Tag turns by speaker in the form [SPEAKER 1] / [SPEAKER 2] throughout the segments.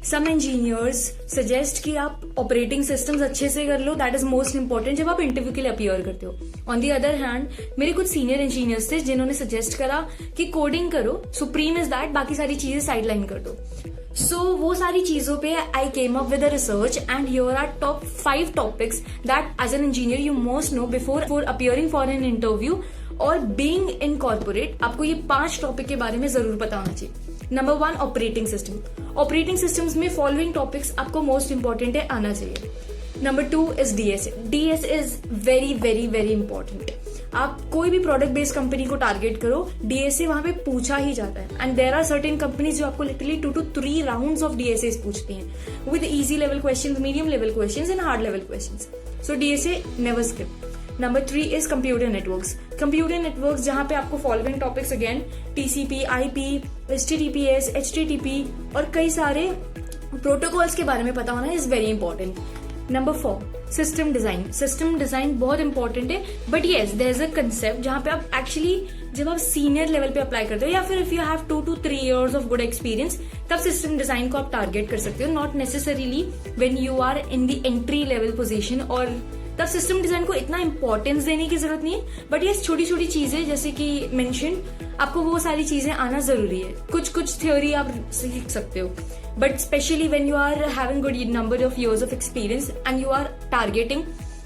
[SPEAKER 1] सम engineers suggest कि आप operating systems अच्छे से कर लो, दैट इज मोस्ट इंपॉर्टेंट जब आप इंटरव्यू के लिए अपीयर करते हो. ऑन दी अदर हैंड मेरे कुछ सीनियर इंजीनियर्स थे जिन्होंने सजेस्ट करा कि कोडिंग करो, सुप्रीम इज दैट, बाकी सारी चीजें साइडलाइन कर दो. सो वो सारी चीजों पे I came up with a research and here are top 5 topics that as an engineer you must know before appearing for an interview और बीइंग इन कॉर्पोरेट. आपको ये 5 टॉपिक के बारे में जरूर पता होना चाहिए. Number 1, operating system. Operating systems में फॉलोइंग टॉपिक्स आपको मोस्ट इंपॉर्टेंट है आना चाहिए. Number 2 is DSA. DSA is very very very important. आप कोई भी प्रोडक्ट बेस्ड कंपनी को टारगेट करो, डीएसए वहां पे पूछा ही जाता है. And there are certain companies जो आपको literally 2 to 3 rounds of DSA पूछती हैं with easy level questions, medium level questions and hard level questions. So DSA never skip. Number 3 is computer networks. Computer networks जहां पे आपको following topics again TCP, IP, HTTPS, HTTP और कई सारे protocols के बारे में पता होना is very important. Number 4, system design. System design बहुत इंपॉर्टेंट है, but yes there is a concept जहां पे आप एक्चुअली जब आप सीनियर लेवल पे अप्लाई करते हो या फिर if you have 2 to 3 years of good experience, तब सिस्टम डिजाइन को आप टारगेट कर सकते हो. Not necessarily when you are in the entry level position, और तब सिस्टम डिजाइन को इतना इंपॉर्टेंस देने की जरूरत नहीं है. बट ये छोटी छोटी चीजें जैसे कि मेंशन, आपको वो सारी चीजें आना जरूरी है. कुछ थ्योरी आप सीख सकते हो, but specially when you are having good number of years of experience and you are targeting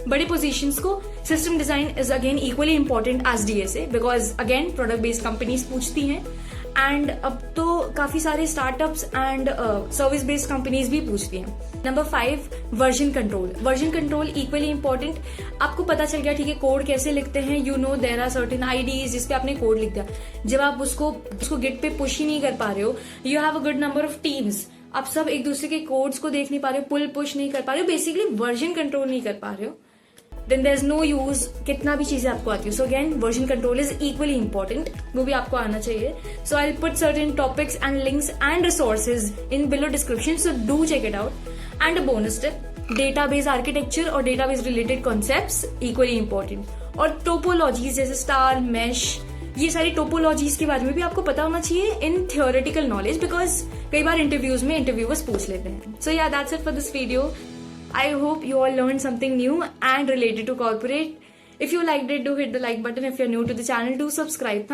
[SPEAKER 1] बड़े पोजीशंस को, system design is again equally important as DSA because again product based companies पूछती हैं. And अब तो काफी सारे startups and service based companies भी पूछती हैं. Number 5, version control. Version control equally important. आपको पता चल गया ठीक है कोड कैसे लिखते हैं, you know there are certain IDs जिसपे आपने कोड लिख दिया. जब आप उसको गिट पे पुश ही नहीं कर पा रहे हो, you have a good number of teams, आप सब एक दूसरे के कोड्स को देख नहीं पा रहे हो, पुल पुश नहीं कर पा रहे हो, बेसिकली वर्जन कंट्रोल नहीं कर पा रहे हो, then there is no use कितना भी चीजें आपको आती है. So again version control is equally important, वो भी आपको आना चाहिए. So I will put certain topics and links and resources in below description, so do check it out. And a bonus tip, database architecture और database related concepts equally important. और topologies जैसे star, mesh, ये सारी topologies के बारे में भी आपको पता होना चाहिए इन थियोरेटिकल नॉलेज, बिकॉज कई बार इंटरव्यूज में इंटरव्यूअर्स पूछ लेते हैं. सो या that's it for this video. I hope you all learned something new and related to corporate. If you liked it, do hit the like button. If you're new to the channel, do subscribe.